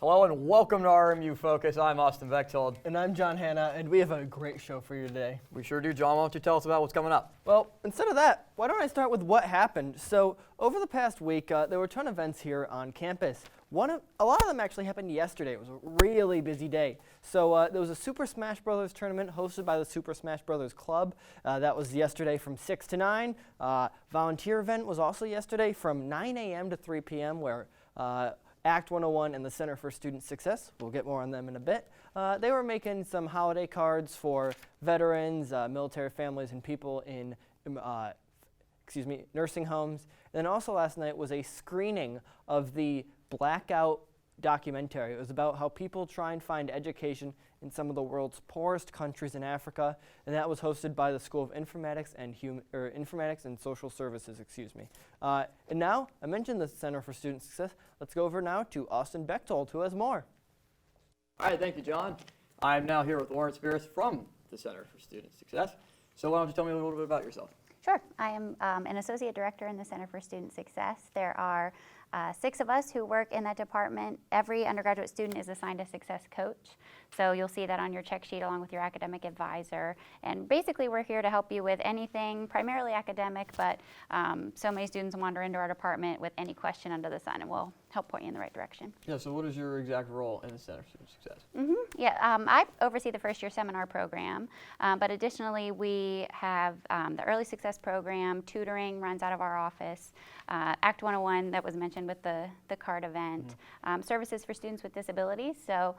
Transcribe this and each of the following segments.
Hello and welcome to RMU Focus. I'm Austin Bechtold. And I'm John Hanna, and we have a great show for you today. We sure do. John, why don't you tell us about what's coming up? Well, instead of that, why don't I start with what happened? So, over the past week, there were a ton of events here on campus. A lot of them actually happened yesterday. It was a really busy day. So there was a Super Smash Bros. Tournament hosted by the Super Smash Bros. Club. That was yesterday from 6 to 9. Volunteer event was also yesterday from 9 a.m. to 3 p.m. where Act 101 and the Center for Student Success, we'll get more on them in a bit, they were making some holiday cards for veterans, military families, and people in nursing homes. And then also last night was a screening of the Blackout documentary. It was about how people try and find education in some of the world's poorest countries in Africa, and that was hosted by the School of Informatics and Social Services, And now, I mentioned the Center for Student Success. Let's go over now to Austin Bechtold, who has more. All right, thank you, John. I'm now here with Lauren Spears from the Center for Student Success. So why don't you tell me a little bit about yourself? Sure. I am an associate director in the Center for Student Success. There are 6 of us who work in that department. Every undergraduate student is assigned a success coach. So you'll see that on your check sheet along with your academic advisor. And basically we're here to help you with anything, primarily academic, but so many students wander into our department with any question under the sun, and we'll help point you in the right direction. Yeah, so what is your exact role in the Center for Student Success? I oversee the first year seminar program, but additionally we have the early success program. Tutoring runs out of our office. Act 101 that was mentioned with the card event. Services for students with disabilities, so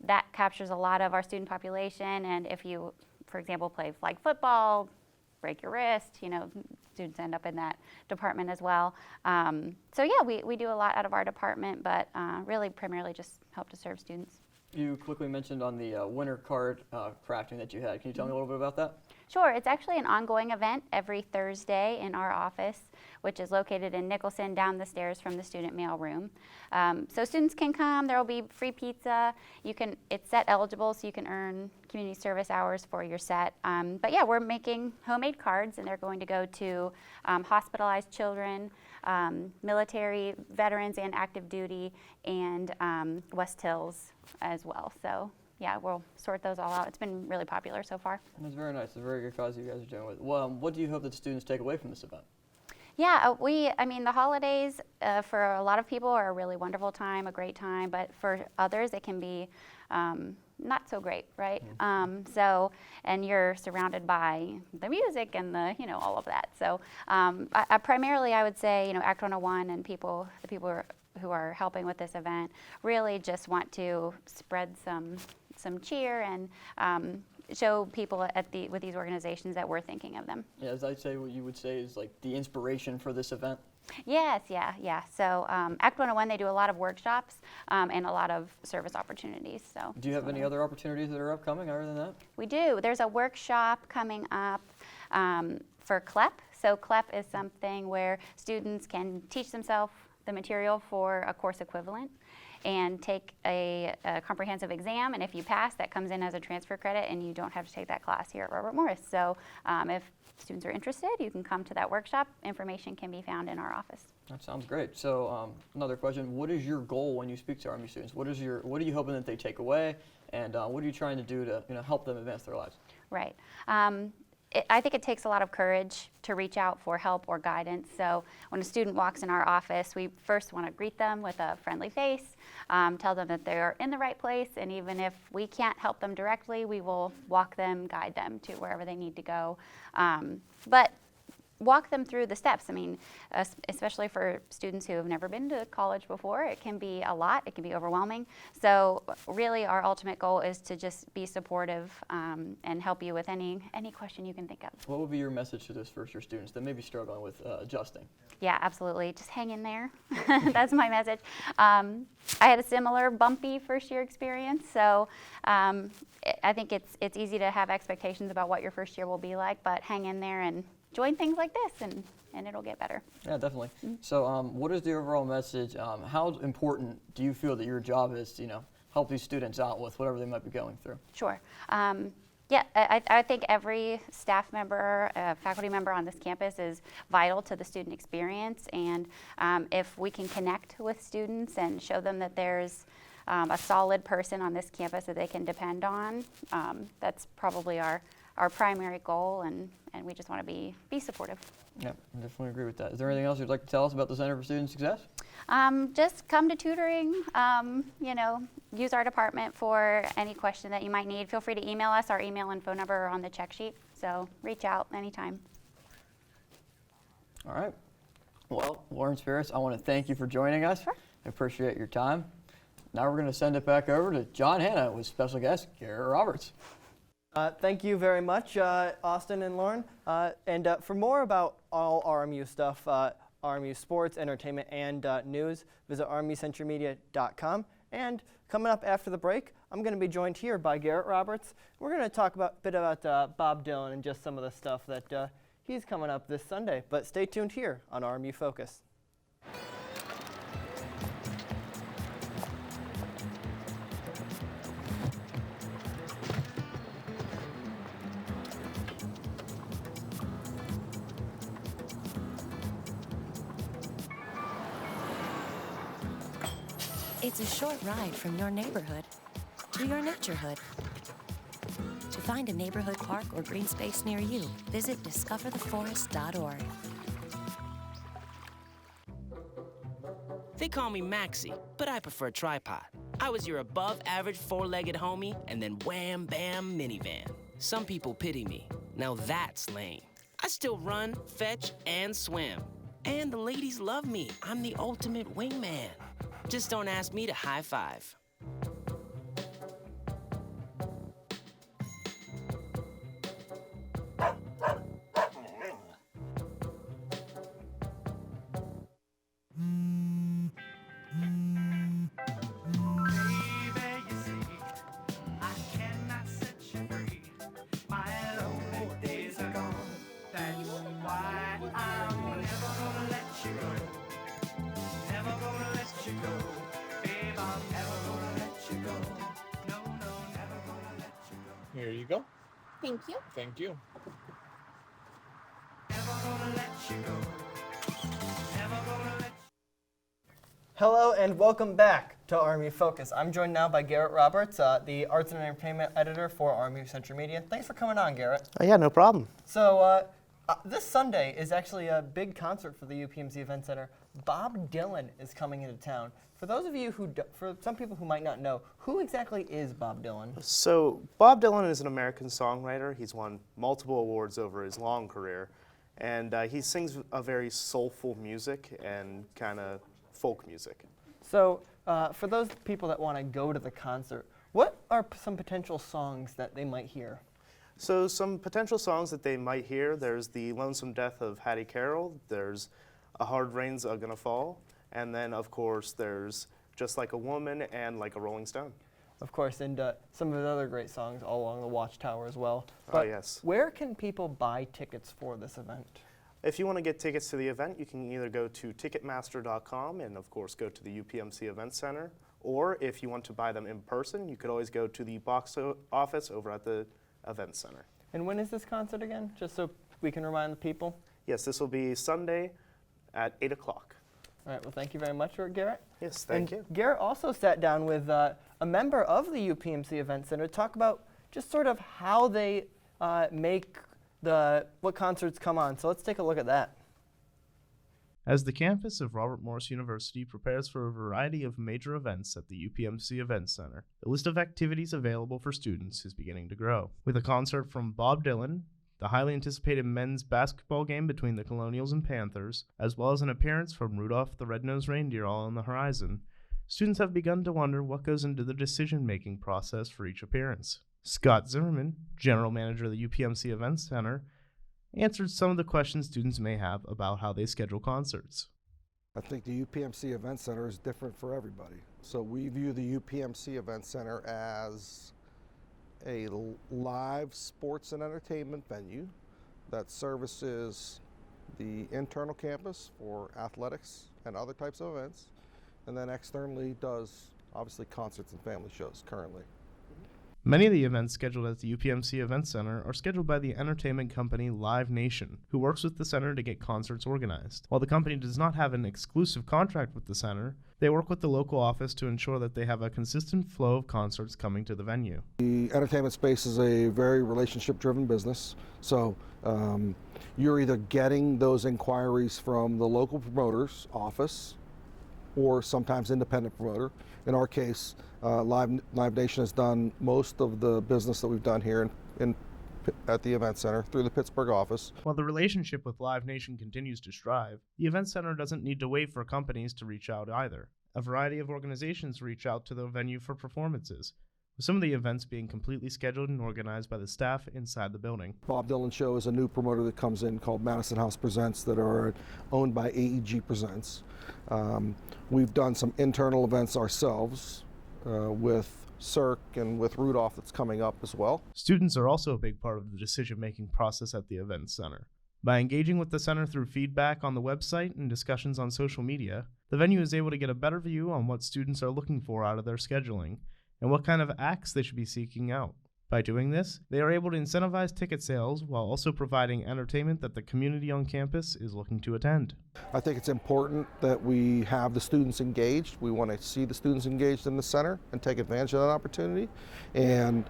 that captures a lot of our student population, and if you, for example, play flag football, break your wrist, students end up in that department as well. We do a lot out of our department, but really primarily just help to serve students. You quickly mentioned on the winter card crafting that you had. Can you tell me a little bit about that? Sure. It's actually an ongoing event every Thursday in our office, which is located in Nicholson down the stairs from the student mail room. So students can come. There will be free pizza. It's set eligible, so you can earn community service hours for your set. We're making homemade cards, and they're going to go to hospitalized children, military veterans and active duty, and West Hills as well. So yeah, we'll sort those all out. It's been really popular so far. That's very nice. It's a very good cause you guys are doing with it. Well, what do you hope that students take away from this event? Yeah, the holidays for a lot of people are a really wonderful time, a great time, but for others it can be not so great, right? And you're surrounded by the music and all of that. So primarily I would say, Act 101 and the people who are helping with this event really just want to spread some cheer and show people with these organizations that we're thinking of them. Yeah, as I say, what you would say is like the inspiration for this event? Yes, yeah. So Act 101, they do a lot of workshops and a lot of service opportunities. So do you have any other opportunities that are upcoming other than that? We do. There's a workshop coming up for CLEP. So CLEP is something where students can teach themselves the material for a course equivalent and take a comprehensive exam, and if you pass, that comes in as a transfer credit and you don't have to take that class here at Robert Morris. So if students are interested, you can come to that workshop. Information can be found in our office. That sounds great. So another question, what is your goal when you speak to RMU students? What are you hoping that they take away, and what are you trying to do to help them advance their lives? Right. I think it takes a lot of courage to reach out for help or guidance. So when a student walks in our office, we first want to greet them with a friendly face, tell them that they're in the right place, and even if we can't help them directly, we will walk them, guide them to wherever they need to go. But walk them through the steps. Especially for students who have never been to college before, it can be a lot, it can be overwhelming. So really our ultimate goal is to just be supportive and help you with any question you can think of. What would be your message to those first year students that may be struggling with adjusting? Yeah, absolutely. Just hang in there. That's my message. I had a similar bumpy first year experience, so I think it's easy to have expectations about what your first year will be like, but hang in there and join things like this, and it'll get better. Yeah, definitely. So what is the overall message? How important do you feel that your job is to help these students out with whatever they might be going through? Sure. I think every staff member, faculty member on this campus is vital to the student experience, and if we can connect with students and show them that there's a solid person on this campus that they can depend on. That's probably our primary goal, and we just want to be supportive. Yeah, I definitely agree with that. Is there anything else you'd like to tell us about the Center for Student Success? Just come to tutoring, use our department for any question that you might need. Feel free to email us. Our email and phone number are on the check sheet, so reach out anytime. All right. Well, Lawrence Ferris, I want to thank you for joining us. Sure. I appreciate your time. Now we're going to send it back over to John Hanna with special guest Garrett Roberts. Thank you very much, Austin and Lauren. And for more about all RMU stuff, RMU sports, entertainment, and news, visit rmucentralmedia.com. And coming up after the break, I'm going to be joined here by Garrett Roberts. We're going to talk a bit about Bob Dylan and just some of the stuff that he's coming up this Sunday. But stay tuned here on RMU Focus. It's a short ride from your neighborhood to your naturehood. To find a neighborhood park or green space near you, visit discovertheforest.org. They call me Maxie, but I prefer tripod. I was your above-average four-legged homie, and then wham, bam, minivan. Some people pity me. Now that's lame. I still run, fetch, and swim. And the ladies love me. I'm the ultimate wingman. Just don't ask me to high five. Here you go. Thank you. Thank you. Hello and welcome back to RMU Focus. I'm joined now by Garrett Roberts, the Arts and Entertainment Editor for RMU Central Media. Thanks for coming on, Garrett. Yeah, no problem. So this Sunday is actually a big concert for the UPMC Event Center. Bob Dylan is coming into town. For those of you for some people who might not know, who exactly is Bob Dylan? So Bob Dylan is an American songwriter. He's won multiple awards over his long career, and he sings a very soulful music and kind of folk music. So for those people that want to go to the concert, what are some potential songs that they might hear? So some potential songs that they might hear, there's The Lonesome Death of Hattie Carroll, there's A Hard Rain's Gonna Fall, and then of course there's Just Like a Woman and Like a Rolling Stone. Of course, and some of his other great songs all along the Watchtower as well. Oh, But yes. where can people buy tickets for this event? If you want to get tickets to the event, you can either go to Ticketmaster.com and of course go to the UPMC Event Center, or if you want to buy them in person, you could always go to the box office over at the Event Center. And when is this concert again, just so we can remind the people? Yes, this will be Sunday at 8 o'clock. All right, well, thank you very much, Garrett. Yes, thank And you. Garrett also sat down with a member of the UPMC Event Center to talk about just sort of how they make what concerts come on. So let's take a look at that. As the campus of Robert Morris University prepares for a variety of major events at the UPMC Event Center, the list of activities available for students is beginning to grow. With a concert from Bob Dylan, the highly anticipated men's basketball game between the Colonials and Panthers, as well as an appearance from Rudolph the Red-Nosed Reindeer all on the horizon, students have begun to wonder what goes into the decision-making process for each appearance. Scott Zimmerman, general manager of the UPMC Event Center, answered some of the questions students may have about how they schedule concerts. I think the UPMC Event Center is different for everybody. So we view the UPMC Event Center as a live sports and entertainment venue that services the internal campus for athletics and other types of events, and then externally does obviously concerts and family shows currently. Many of the events scheduled at the UPMC Event Center are scheduled by the entertainment company Live Nation, who works with the center to get concerts organized. While the company does not have an exclusive contract with the center, they work with the local office to ensure that they have a consistent flow of concerts coming to the venue. The entertainment space is a very relationship-driven business, so you're either getting those inquiries from the local promoter's office or sometimes independent promoter. In our case, Live Nation has done most of the business that we've done here at the Event Center through the Pittsburgh office. While the relationship with Live Nation continues to strive, the Event Center doesn't need to wait for companies to reach out either. A variety of organizations reach out to the venue for performances, with some of the events being completely scheduled and organized by the staff inside the building. Bob Dylan Show is a new promoter that comes in called Madison House Presents that are owned by AEG Presents. We've done some internal events ourselves with Cirque and with Rudolph that's coming up as well. Students are also a big part of the decision-making process at the Event Center. By engaging with the center through feedback on the website and discussions on social media, the venue is able to get a better view on what students are looking for out of their scheduling and what kind of acts they should be seeking out. By doing this, they are able to incentivize ticket sales while also providing entertainment that the community on campus is looking to attend. I think it's important that we have the students engaged. We want to see the students engaged in the center and take advantage of that opportunity. And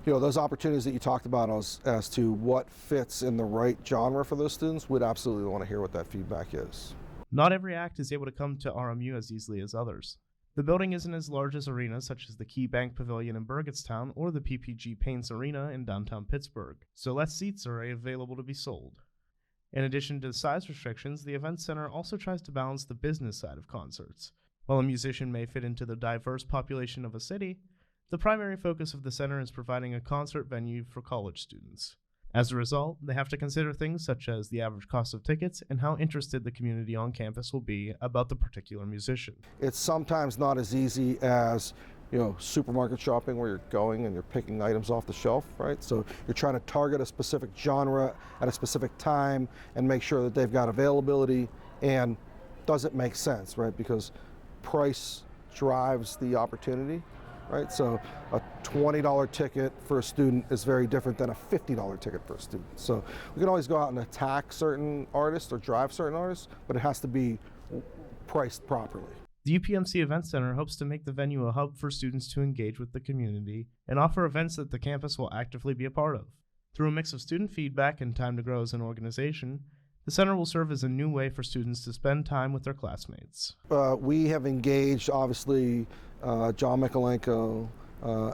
those opportunities that you talked about as to what fits in the right genre for those students, we'd absolutely want to hear what that feedback is. Not every act is able to come to RMU as easily as others. The building isn't as large as arenas such as the Key Bank Pavilion in Burgettstown or the PPG Paints Arena in downtown Pittsburgh, so less seats are available to be sold. In addition to the size restrictions, the Event Center also tries to balance the business side of concerts. While a musician may fit into the diverse population of a city, the primary focus of the center is providing a concert venue for college students. As a result, they have to consider things such as the average cost of tickets and how interested the community on campus will be about the particular musician. It's sometimes not as easy as supermarket shopping where you're going and you're picking items off the shelf, right? So you're trying to target a specific genre at a specific time and make sure that they've got availability and does it make sense, right? Because price drives the opportunity. Right? So a $20 ticket for a student is very different than a $50 ticket for a student. So we can always go out and attack certain artists or drive certain artists, but it has to be priced properly. The UPMC Event Center hopes to make the venue a hub for students to engage with the community and offer events that the campus will actively be a part of. Through a mix of student feedback and time to grow as an organization, the center will serve as a new way for students to spend time with their classmates. We have engaged, obviously, John Mikalenko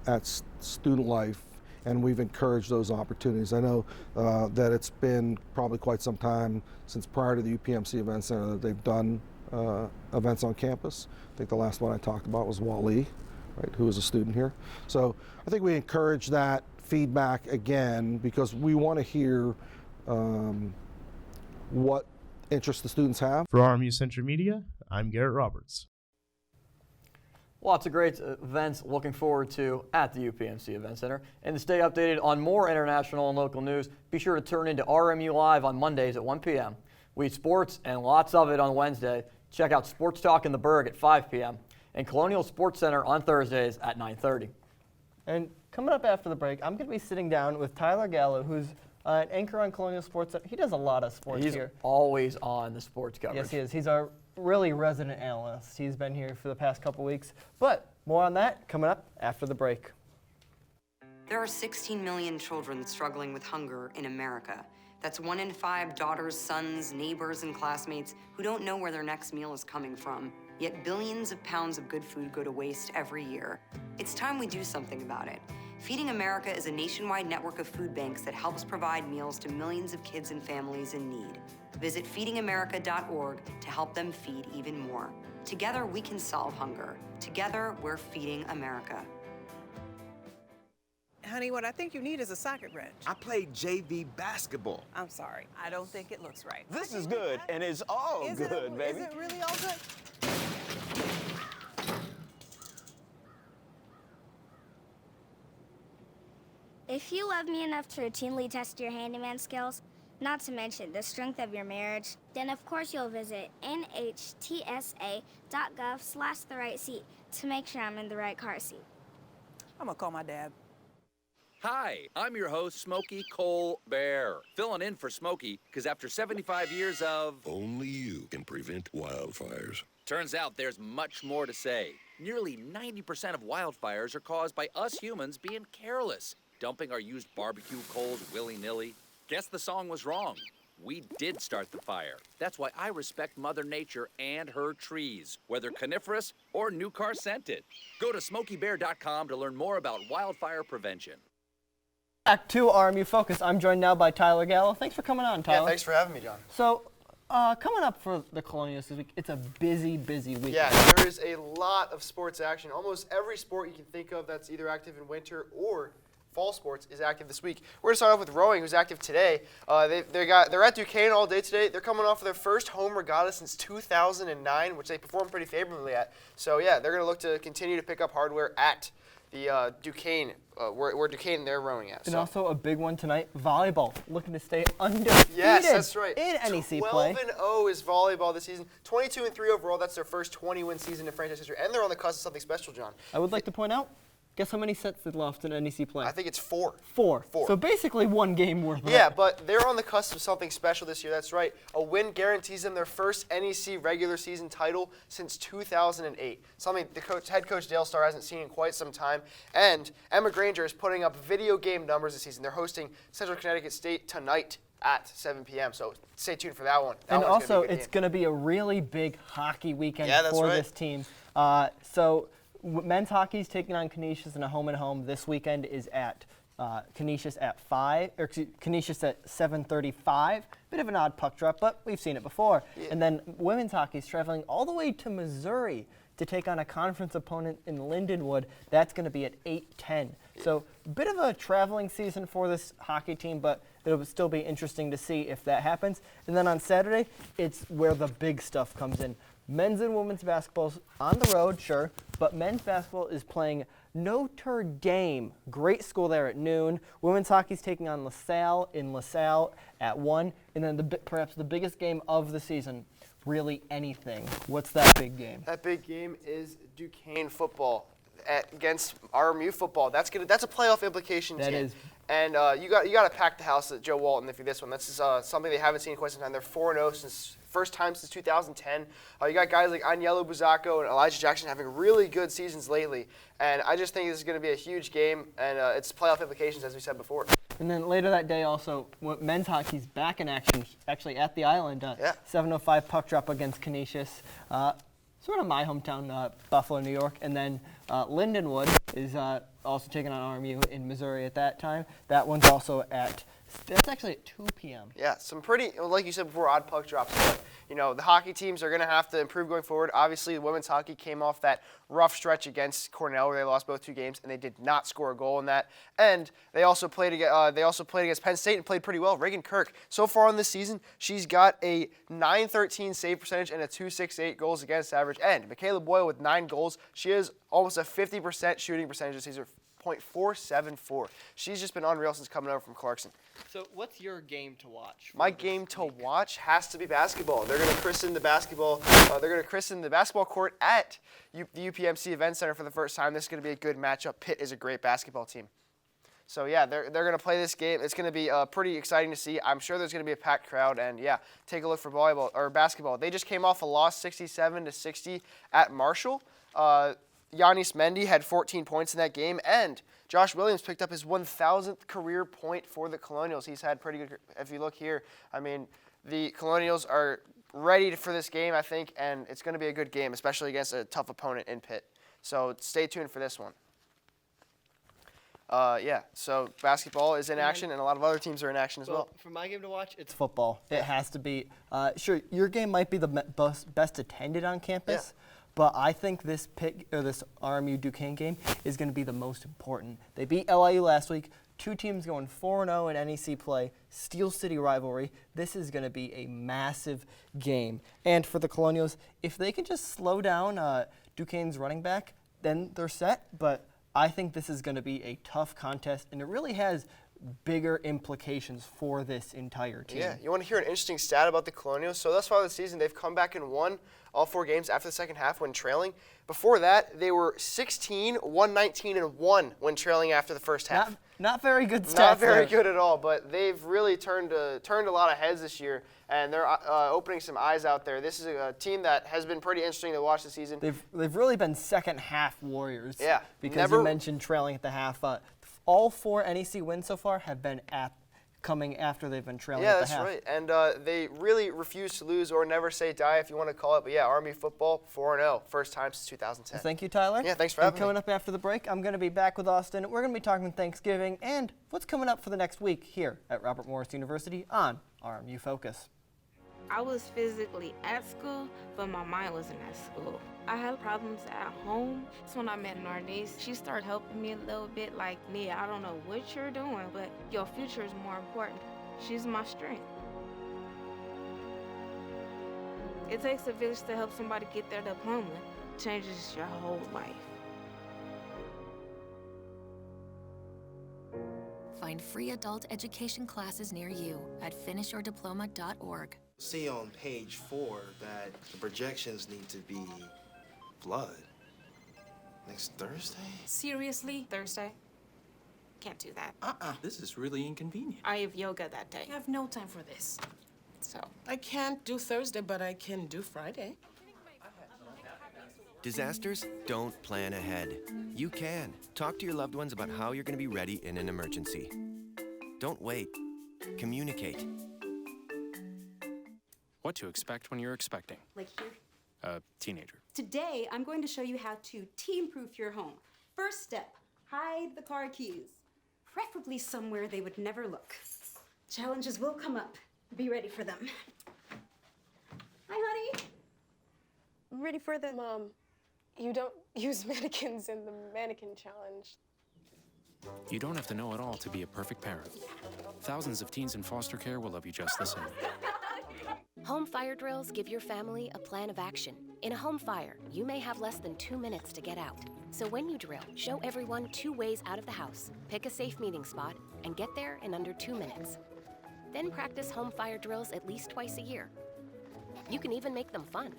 at Student Life, and we've encouraged those opportunities. I know that it's been probably quite some time since prior to the UPMC Event Center that they've done events on campus. I think the last one I talked about was Wally, right, who is a student here. So I think we encourage that feedback again because we want to hear what interest the students have. For RMU Central Media, I'm Garrett Roberts. Lots of great events looking forward to at the UPMC Event Center. And to stay updated on more international and local news, be sure to turn into RMU Live on Mondays at 1 p.m. We eat sports and lots of it on Wednesday. Check out Sports Talk in the Berg at 5 p.m. and Colonial Sports Center on Thursdays at 9:30. And coming up after the break, I'm going to be sitting down with Tyler Gallo, who's an anchor on Colonial Sports Center. He does a lot of sports here. He's always on the sports coverage. Yes, he is. He's our really resident analyst. He's been here for the past couple weeks. But more on that coming up after the break. There are 16 million children struggling with hunger in America. That's 1 in 5 daughters, sons, neighbors, and classmates who don't know where their next meal is coming from. Yet billions of pounds of good food go to waste every year. It's time we do something about it. Feeding America is a nationwide network of food banks that helps provide meals to millions of kids and families in need. Visit feedingamerica.org to help them feed even more. Together, we can solve hunger. Together, we're feeding America. Honey, what I think you need is a socket wrench. I played JV basketball. I'm sorry. I don't think it looks right. This is good, and it's all good, baby. Is it really all good? If you love me enough to routinely test your handyman skills, not to mention the strength of your marriage, then of course you'll visit nhtsa.gov/therightseat to make sure I'm in the right car seat. I'm gonna call my dad. Hi, I'm your host, Smokey Cole Bear, filling in for Smokey because after 75 years of... Only you can prevent wildfires. Turns out there's much more to say. Nearly 90% of wildfires are caused by us humans being careless, dumping our used barbecue coals willy-nilly. Guess the song was wrong. We did start the fire. That's why I respect Mother Nature and her trees, whether coniferous or new car scented. Go to SmokeyBear.com to learn more about wildfire prevention. Back to RMU Focus. I'm joined now by Tyler Gallo. Thanks for coming on, Tyler. Yeah, thanks for having me, John. So, coming up for the Colonials this week, it's a busy week. Yeah, there is a lot of sports action. Almost every sport you can think of that's either active in winter or fall sports is active this week. We're going to start off with rowing, who's active today. They're at Duquesne all day today. They're coming off of their first home regatta since 2009, which they performed pretty favorably at. So, yeah, they're going to look to continue to pick up hardware at the Duquesne, where Duquesne they're rowing at. And also a big one tonight, volleyball, looking to stay undefeated. Yes, that's right. In NEC play. 12-0 is volleyball this season. 22-3 overall. That's their first 20-win season in franchise history, and they're on the cusp of something special, John. I would like to point out, guess how many sets they lost in NEC play? I think it's 4. 4. So basically one game worth. Yeah, but they're on the cusp of something special this year. That's right. A win guarantees them their first NEC regular season title since 2008. Something the head coach Dale Starr hasn't seen in quite some time. And Emma Granger is putting up video game numbers this season. They're hosting Central Connecticut State tonight at 7 p.m. So stay tuned for that one. And also, it's going to be a really big hockey weekend for this team. Men's hockey is taking on Canisius in a home-and-home. This weekend is at Canisius at 7:35. Bit of an odd puck drop, but we've seen it before. Yeah. And then women's hockey is traveling all the way to Missouri to take on a conference opponent in Lindenwood. That's going to be at 8:10. So a bit of a traveling season for this hockey team, but it'll still be interesting to see if that happens. And then on Saturday, it's where the big stuff comes in. Men's and women's basketball's on the road, sure, but men's basketball is playing Notre Dame. Great school there at noon. Women's hockey's taking on LaSalle in LaSalle at 1. And then perhaps the biggest game of the season, really anything. What's that big game? That big game is Duquesne football against RMU football. That's a playoff implication team. That is. And you got to pack the house at Joe Walton if you're this one. This is something they haven't seen in quite some time. They're 4-0 since first time since 2010. You got guys like Aniello Buzzacco and Elijah Jackson having really good seasons lately. And I just think this is going to be a huge game, and it's playoff implications, as we said before. And then later that day also, men's hockey's back in action, actually at the Island. 7:05 puck drop against Canisius. Sort of my hometown, Buffalo, New York. And then Lindenwood is also taking on RMU in Missouri at that time. That one's also that's actually at 2 p.m. Yeah, some pretty, like you said before, odd puck drops. But, the hockey teams are going to have to improve going forward. Obviously, the women's hockey came off that rough stretch against Cornell where they lost both 2 games, and they did not score a goal in that. And they also played against Penn State and played pretty well. Reagan Kirk, so far on this season, she's got a .913 save percentage and a .268 goals against average. And Michaela Boyle with 9 goals, she has almost a 50% shooting percentage this season. .474. She's just been unreal since coming over from Clarkson. So what's your game to watch? My game to watch has to be basketball. They're going to christen the basketball. Court at the UPMC Event Center for the first time. This is going to be a good matchup. Pitt is a great basketball team. So yeah, they're going to play this game. It's going to be pretty exciting to see. I'm sure there's going to be a packed crowd. And yeah, take a look for basketball. They just came off a loss 67-60 at Marshall. Giannis Mendy had 14 points in that game, and Josh Williams picked up his 1,000th career point for the Colonials. He's had pretty good, if you look here, the Colonials are ready for this game, I think, and it's going to be a good game, especially against a tough opponent in Pitt. So stay tuned for this one. So basketball is in action, and a lot of other teams are in action as well. For my game to watch, it's football. It has to be. Sure, your game might be the best attended on campus. Yeah. But I think this RMU Duquesne game is going to be the most important. They beat LIU last week. 2 teams going 4-0 in NEC play. Steel City rivalry. This is going to be a massive game. And for the Colonials, if they can just slow down Duquesne's running back, then they're set. But I think this is going to be a tough contest, and it really has bigger implications for this entire team. Yeah, you want to hear an interesting stat about the Colonials? So thus far this season, they've come back and won all 4 games after the second half when trailing. Before that, they were 16, 119, and 1 when trailing after the first half. Not very good stats. Not very there. good at all, but they've really turned a lot of heads this year, and they're opening some eyes out there. This is a team that has been pretty interesting to watch this season. They've really been second half warriors. Yeah. Because you mentioned trailing at the half. All 4 NEC wins so far have been coming after they've been trailing at the half. Yeah, that's right. And they really refuse to lose or never say die, if you want to call it. But yeah, RMU football 4-0, first time since 2010. Well, thank you, Tyler. Yeah, thanks for having me. Coming up after the break, I'm going to be back with Austin. We're going to be talking Thanksgiving and what's coming up for the next week here at Robert Morris University on RMU Focus. I was physically at school, but my mind wasn't at school. I had problems at home. That's when I met Narnese. She started helping me a little bit, like, Nia, I don't know what you're doing, but your future is more important. She's my strength. It takes a village to help somebody get their diploma. It changes your whole life. Find free adult education classes near you at finishyourdiploma.org. See on page 4 that the projections need to be blood. Next Thursday? Seriously? Thursday? Can't do that. This is really inconvenient. I have yoga that day. I have no time for this. So, I can't do Thursday, but I can do Friday. Disasters don't plan ahead. You can. Talk to your loved ones about how you're going to be ready in an emergency. Don't wait. Communicate. What to expect when you're expecting Like here. a teenager. Today, I'm going to show you how to teen-proof your home. First step, hide the car keys, preferably somewhere they would never look. Challenges will come up. Be ready for them. Hi, honey. Ready for the Mom, you don't use mannequins in the mannequin challenge. You don't have to know it all to be a perfect parent. Thousands of teens in foster care will love you just the same. Home fire drills give your family a plan of action. In a home fire, you may have less than 2 minutes to get out. So when you drill, show everyone 2 ways out of the house, pick a safe meeting spot, and get there in under 2 minutes. Then practice home fire drills at least twice a year. You can even make them fun.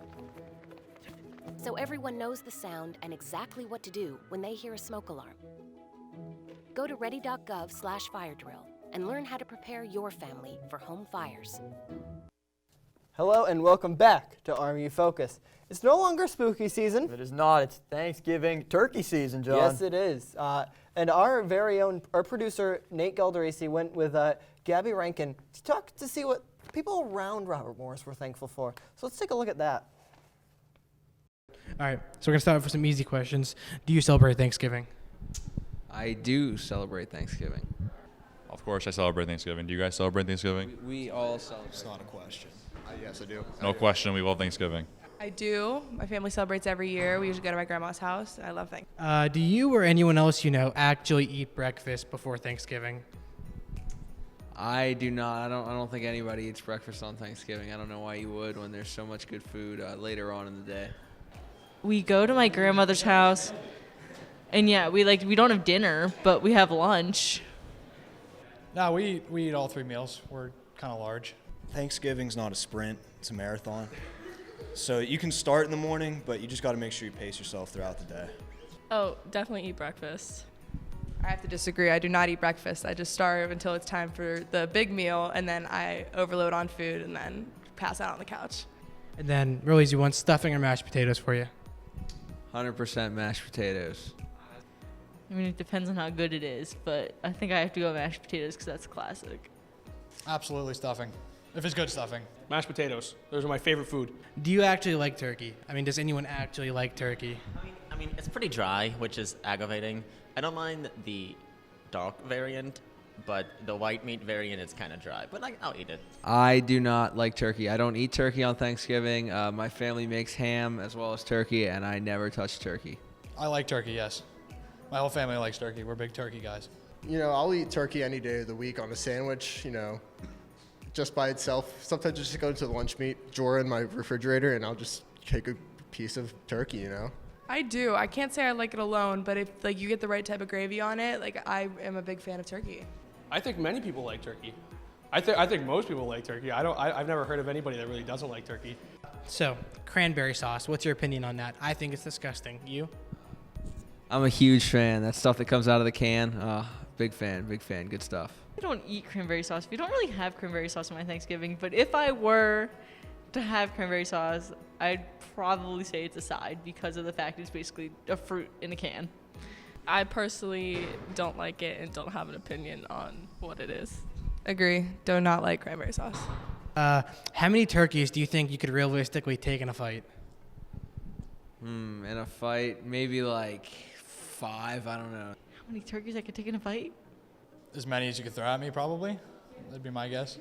So everyone knows the sound and exactly what to do when they hear a smoke alarm. Go to ready.gov/fire drill and learn how to prepare your family for home fires. Hello and welcome back to RMU Focus. It's no longer spooky season. It is not. It's Thanksgiving turkey season, John. Yes, it is. And our very own, our producer, Nate Galderisi, went with Gabby Rankin to see what people around Robert Morris were thankful for. So let's take a look at that. All right, so we're going to start with some easy questions. Do you celebrate Thanksgiving? I do celebrate Thanksgiving. Of course I celebrate Thanksgiving. Do you guys celebrate Thanksgiving? We all celebrate. It's not a question. Yes, I do. No question, we love Thanksgiving. I do. My family celebrates every year. We usually go to my grandma's house. I love Thanksgiving. Do you or anyone else you know actually eat breakfast before Thanksgiving? I do not. I don't think anybody eats breakfast on Thanksgiving. I don't know why you would when there's so much good food later on in the day. We go to my grandmother's house, and yeah, we don't have dinner, but we have lunch. No, we eat all 3 meals. We're kind of large. Thanksgiving's not a sprint, it's a marathon. So you can start in the morning, but you just got to make sure you pace yourself throughout the day. Oh, definitely eat breakfast. I have to disagree. I do not eat breakfast. I just starve until it's time for the big meal, and then I overload on food and then pass out on the couch. And then, real easy one, stuffing or mashed potatoes for you? 100% mashed potatoes. I mean, it depends on how good it is, but I think I have to go mashed potatoes because that's classic. Absolutely stuffing. If it's good stuffing. Mashed potatoes. Those are my favorite food. Do you actually like turkey? I mean, does anyone actually like turkey? I mean, it's pretty dry, which is aggravating. I don't mind the dark variant, but the white meat variant is kind of dry. But I'll eat it. I do not like turkey. I don't eat turkey on Thanksgiving. My family makes ham as well as turkey, and I never touch turkey. I like turkey, yes. My whole family likes turkey. We're big turkey guys. You know, I'll eat turkey any day of the week on a sandwich, just by itself. Sometimes I just go to the lunch meat drawer in my refrigerator and I'll just take a piece of turkey, I do. I can't say I like it alone, but if you get the right type of gravy on it, I am a big fan of turkey. I think many people like turkey. I think most people like turkey. I've never heard of anybody that really doesn't like turkey. So, cranberry sauce, what's your opinion on that? I think it's disgusting. You? I'm a huge fan. That stuff that comes out of the can, big fan, good stuff. I don't eat cranberry sauce. We don't really have cranberry sauce on my Thanksgiving, but if I were to have cranberry sauce, I'd probably say it's a side because of the fact it's basically a fruit in a can. I personally don't like it and don't have an opinion on what it is. Agree. Do not like cranberry sauce. How many turkeys do you think you could realistically take in a fight? In a fight, maybe like 5, I don't know. How many turkeys I could take in a fight? As many as you could throw at me, probably. That'd be my guess.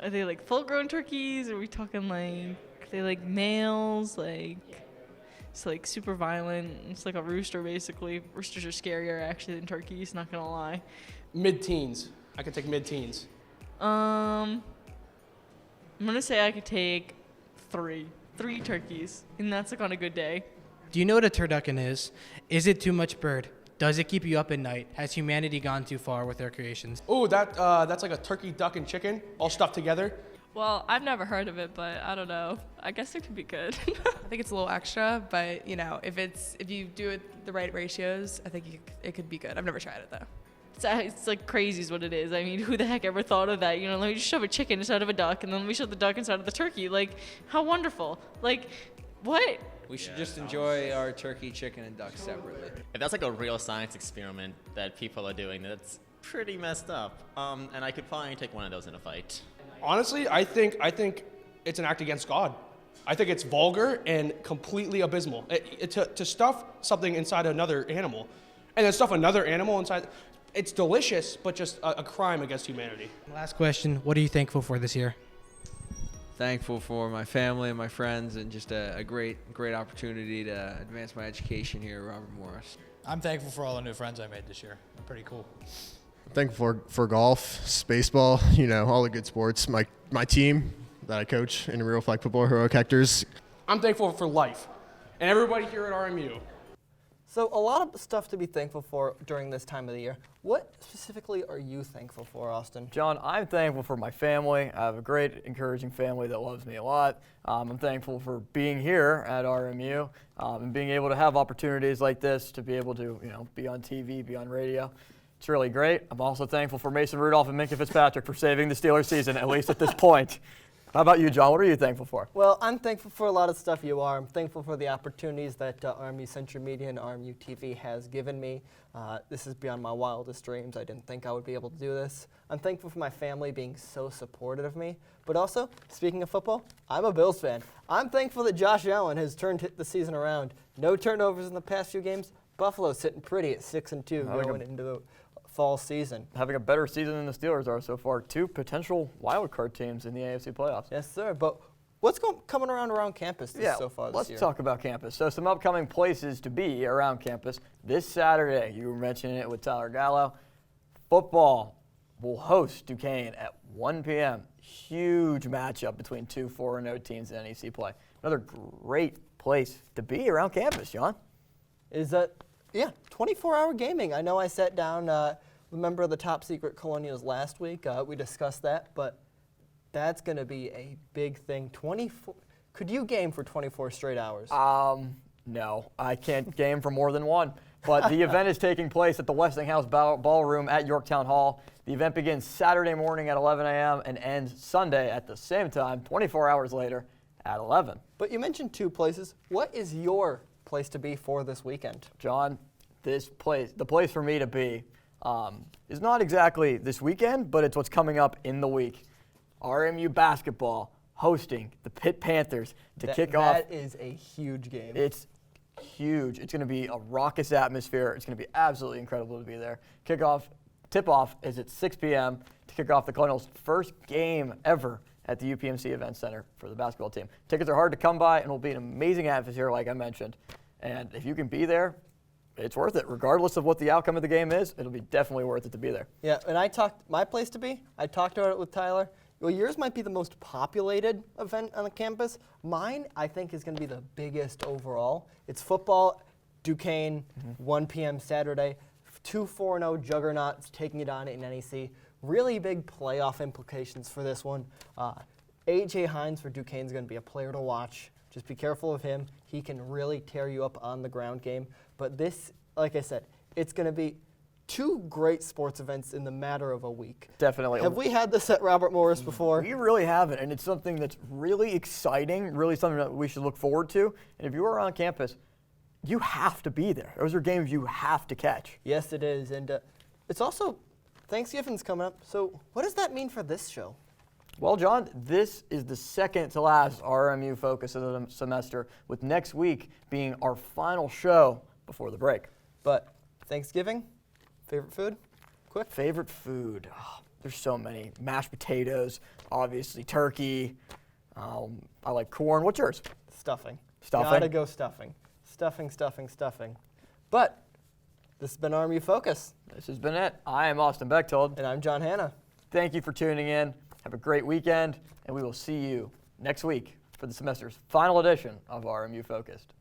Are they like full-grown turkeys? Are we talking like, are they like males? Like, it's like super violent. It's like a rooster, basically. Roosters are scarier actually than turkeys, not gonna lie. Mid-teens. I could take mid-teens. I'm gonna say I could take 3 turkeys, and that's like on a good day. Do you know what a turducken is? Is it too much bird? Does it keep you up at night? Has humanity gone too far with their creations? Oh, that's like a turkey, duck, and chicken all stuffed together. Well, I've never heard of it, but I don't know. I guess it could be good. I think it's a little extra, but you know, if you do it the right ratios, I think it could be good. I've never tried it though. It's like crazy is what it is. I mean, who the heck ever thought of that? You know, let me just shove a chicken inside of a duck, and then let me shove the duck inside of the turkey. Like, how wonderful. Like, what? We should just enjoy our turkey, chicken, and duck separately. If that's like a real science experiment that people are doing, that's pretty messed up. And I could probably take one of those in a fight. Honestly, I think it's an act against God. I think it's vulgar and completely abysmal. To stuff something inside another animal, and then stuff another animal inside, it's delicious, but just a crime against humanity. Last question, what are you thankful for this year? Thankful for my family and my friends, and just a great opportunity to advance my education here at Robert Morris. I'm thankful for all the new friends I made this year. They're pretty cool. I'm thankful for golf, baseball, all the good sports. My team that I coach in real flag football, Heroic Hectors. I'm thankful for life, and everybody here at RMU. So a lot of stuff to be thankful for during this time of the year. What specifically are you thankful for, Austin? John, I'm thankful for my family. I have a great, encouraging family that loves me a lot. I'm thankful for being here at RMU and being able to have opportunities like this to be able to, be on TV, be on radio. It's really great. I'm also thankful for Mason Rudolph and Minka Fitzpatrick for saving the Steelers season, at least at this point. How about you, John? What are you thankful for? Well, I'm thankful for a lot of stuff you are. I'm thankful for the opportunities that RMU Century Media and RMU-TV has given me. This is beyond my wildest dreams. I didn't think I would be able to do this. I'm thankful for my family being so supportive of me. But also, speaking of football, I'm a Bills fan. I'm thankful that Josh Allen has turned the season around. No turnovers in the past few games. Buffalo's sitting pretty at 6-2 going into the fall season. Having a better season than the Steelers are so far. 2 potential wildcard teams in the AFC playoffs. Yes, sir. But what's coming around campus so far this year? Let's talk about campus. So some upcoming places to be around campus. This Saturday, you were mentioning it with Tyler Gallo, football will host Duquesne at 1 p.m. Huge matchup between 2 4-0 teams in NEC play. Another great place to be around campus, John. Is that, 24-hour gaming. I know I sat down with a member of the Top Secret Colonials last week. We discussed that, but that's going to be a big thing. 24. Could you game for 24 straight hours? No, I can't game for more than 1. But the event is taking place at the Westinghouse Ballroom at Yorktown Hall. The event begins Saturday morning at 11 a.m. and ends Sunday at the same time, 24 hours later at 11. But you mentioned 2 places. What is your place to be for this weekend? John, the place for me to be is not exactly this weekend, but it's what's coming up in the week. RMU basketball hosting the Pitt Panthers to kick off. That is a huge game. It's huge. It's going to be a raucous atmosphere. It's going to be absolutely incredible to be there. Tip-off is at 6 p.m. to kick off the Colonel's first game ever at the UPMC Event Center for the basketball team. Tickets are hard to come by, and will be an amazing atmosphere, like I mentioned. And if you can be there, it's worth it. Regardless of what the outcome of the game is, it'll be definitely worth it to be there. Yeah, and my place to be, I talked about it with Tyler. Well, yours might be the most populated event on the campus. Mine, I think, is going to be the biggest overall. It's football, Duquesne, 1 p.m. Saturday. two 4-0 juggernauts taking it on in NEC. Really big playoff implications for this one. A.J. Hines for Duquesne is going to be a player to watch. Just be careful of him. He can really tear you up on the ground game. But this, like I said, it's going to be two great sports events in the matter of a week. Definitely. Have we had this at Robert Morris before? We really haven't, and it's something that's really exciting, really something that we should look forward to. And if you are on campus, you have to be there. Those are games you have to catch. Yes, it is. And it's also Thanksgiving's coming up. So what does that mean for this show? Well, John, this is the second to last RMU Focus of the semester, with next week being our final show before the break. But Thanksgiving, favorite food? Quick. Favorite food? Oh, there's so many. Mashed potatoes, obviously turkey. I like corn. What's yours? Stuffing. Stuffing? Gotta go stuffing. Stuffing, stuffing, stuffing. But this has been RMU Focus. This has been it. I am Austin Bechtold. And I'm John Hanna. Thank you for tuning in. Have a great weekend, and we will see you next week for the semester's final edition of RMU Focused.